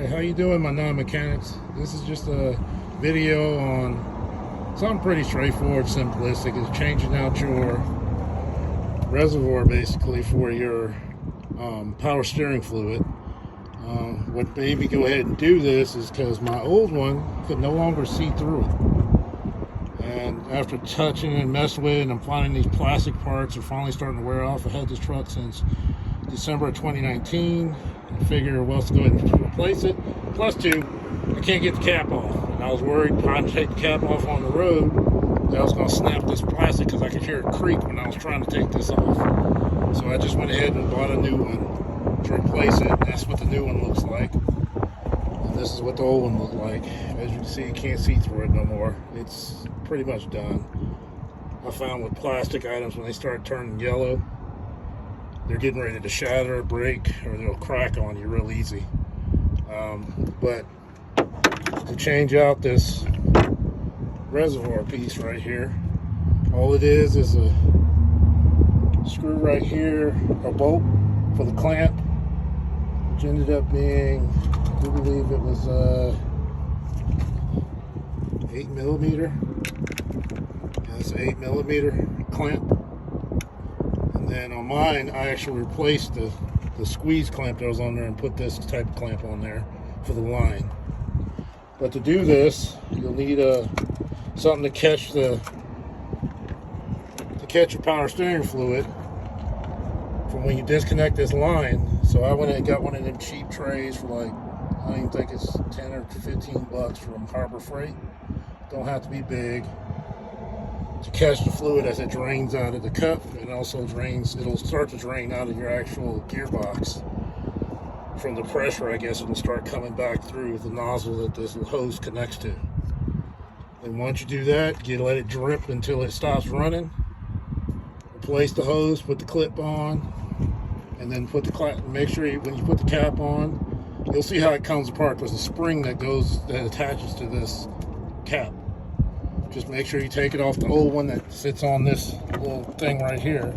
How you doing, my non-mechanics? This is just a video on something pretty straightforward, simplistic. It's changing out your reservoir basically for your power steering fluid. What made me go ahead and do this is because my old one could no longer see through it. And after touching and messing with it, and I'm finding these plastic parts are finally starting to wear off. I had this truck since December of 2019. I figure, well, let's go ahead and replace it. Plus two, I can't get the cap off. And I was worried trying to take the cap off on the road that I was going to snap this plastic because I could hear it creak when I was trying to take this off. So I just went ahead and bought a new one to replace it. That's what the new one looks like. And this is what the old one looked like. As you can see, you can't see through it no more. It's pretty much done. I found with plastic items, when they start turning yellow, they're getting ready to shatter or break, or they'll crack on you real easy. But to change out this reservoir piece right here, all it is a screw right here, a bolt for the clamp, which ended up being, I do believe it was 8mm. That's an 8mm clamp. And then on mine, I actually replaced the squeeze clamp that was on there and put this type of clamp on there for the line. But to do this, you'll need something to catch your power steering fluid from when you disconnect this line. So I went and got one of them cheap trays for like, I don't even think it's 10 or 15 bucks from Harbor Freight. Don't have to be big. To catch the fluid as it drains out of the cup, and also it'll start to drain out of your actual gearbox from the pressure. I guess it'll start coming back through the nozzle that this hose connects to. And once you do that, you let it drip until it stops running. Replace the hose, put the clip on, and then make sure when you put the cap on, you'll see how it comes apart. There's a spring that attaches to this cap. Just make sure you take it off the old one that sits on this little thing right here.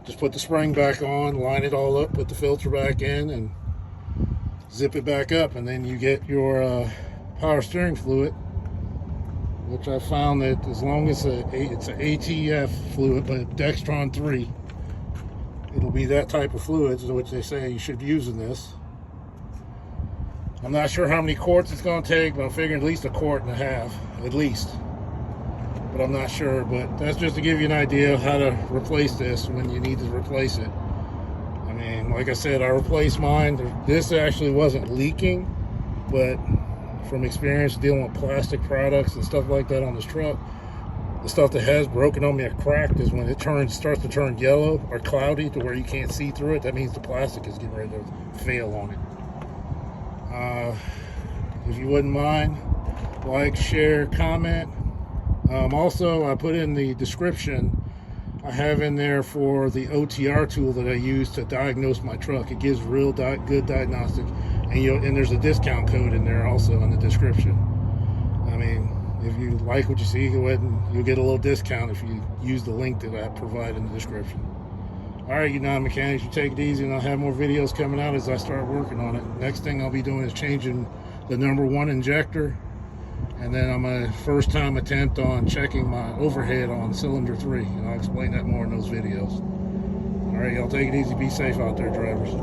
Just put the spring back on, line it all up, put the filter back in, and zip it back up, and then you get your power steering fluid, which I found that as long as it's an ATF fluid, but Dextron 3, it'll be that type of fluid, which they say you should use in this. I'm not sure how many quarts it's going to take, but I'm figuring at least 1.5 quarts, at least. But I'm not sure, but that's just to give you an idea of how to replace this when you need to replace it. I mean, like I said, I replaced mine. This actually wasn't leaking, but from experience dealing with plastic products and stuff like that on this truck, the stuff that has broken on me or cracked is when it starts to turn yellow or cloudy to where you can't see through it. That means the plastic is getting ready to fail on it. If you wouldn't mind, like, share, comment. Also, I put in the description, I have in there for the OTR tool that I use to diagnose my truck. It gives real good diagnostic, and there's a discount code in there also in the description. I mean, if you like what you see, go ahead and you'll get a little discount if you use the link that I provide in the description. Alright, you non-mechanics, you take it easy, and I'll have more videos coming out as I start working on it. Next thing I'll be doing is changing the #1 injector, and then on my first time attempt on checking my overhead on cylinder 3, and I'll explain that more in those videos. Alright, y'all take it easy, be safe out there, drivers.